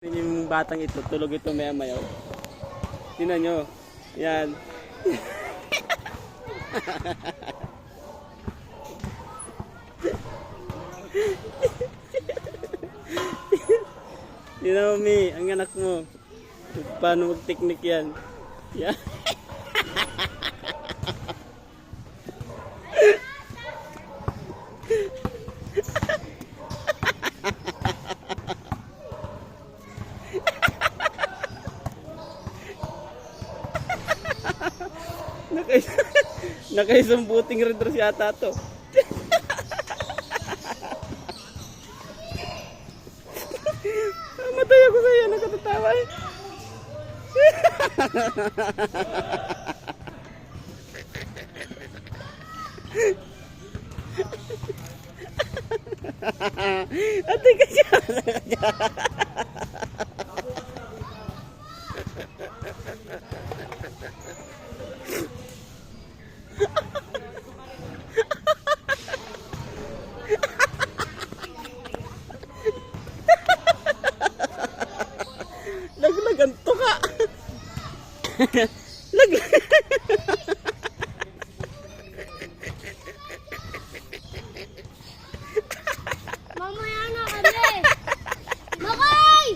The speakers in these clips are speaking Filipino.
Yung batang ito, tulog ito maya maya. Tingnan nyo. Yan. Tingnan mo, Mi, ang anak mo. Paano mag-technique yan? Yan. Nakaisang buting rin si ata to. Matay ako sa'yo, nakatatawa eh. Ate ka siya. Laglagan to ka. Laglagan. Mamaya na kami. Makoy!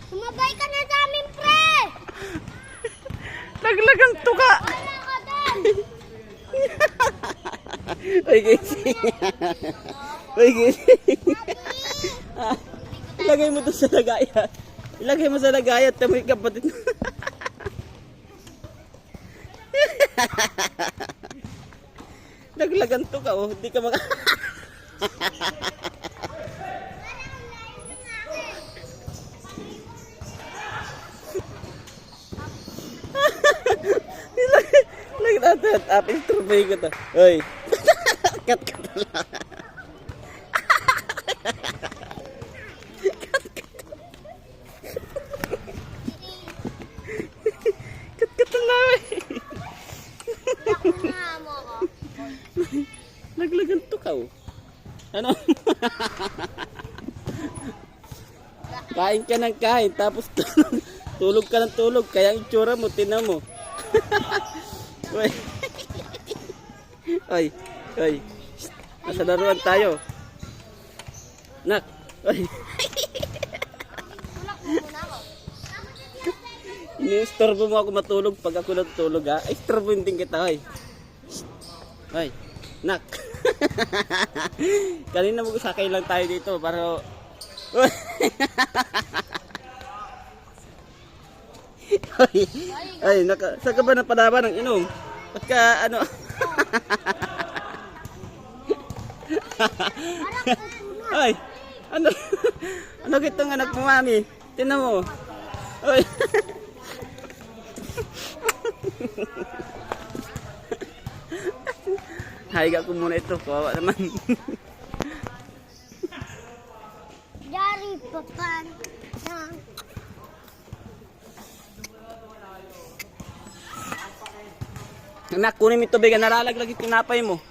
Sumabay ka na sa amin, pre! Laglagan to ka. Wala ka doon! Uy, gising. Uy, gising. Ilagay mo doon sa lagayan. Ilagay mo sa lagayan. Tamoy kapatid mo. Laglagan to ka, oh. Hindi ka maka... Ilagay natin. Apin, turbay ko to. Uy. Kat ka pala. Laglagan to ka, oh. Ano? Kain ka ng kain, tapos tulog ka ng tulog. Kaya ang itsura mo, tinan mo. Uy. Uy. Uy. Nasa laruan tayo. Nak. Uy. Ini-istorbo mo ako matulog pag ako natutulog, ha? Istorbo din kita, hoy. Hoy. Nak. Kanina mag-usakay lang tayo dito para... Ay, ay, saan ka ba napadaba ng inom? Pagka ano... Ay, ano? Ano kitong anak mo, mami? Tingnan mo. Ay. Higa ko muna ito, kawawa naman. Dari papan. Anak, kunin mo ito, bigan. Naralag lagi tinapay mo.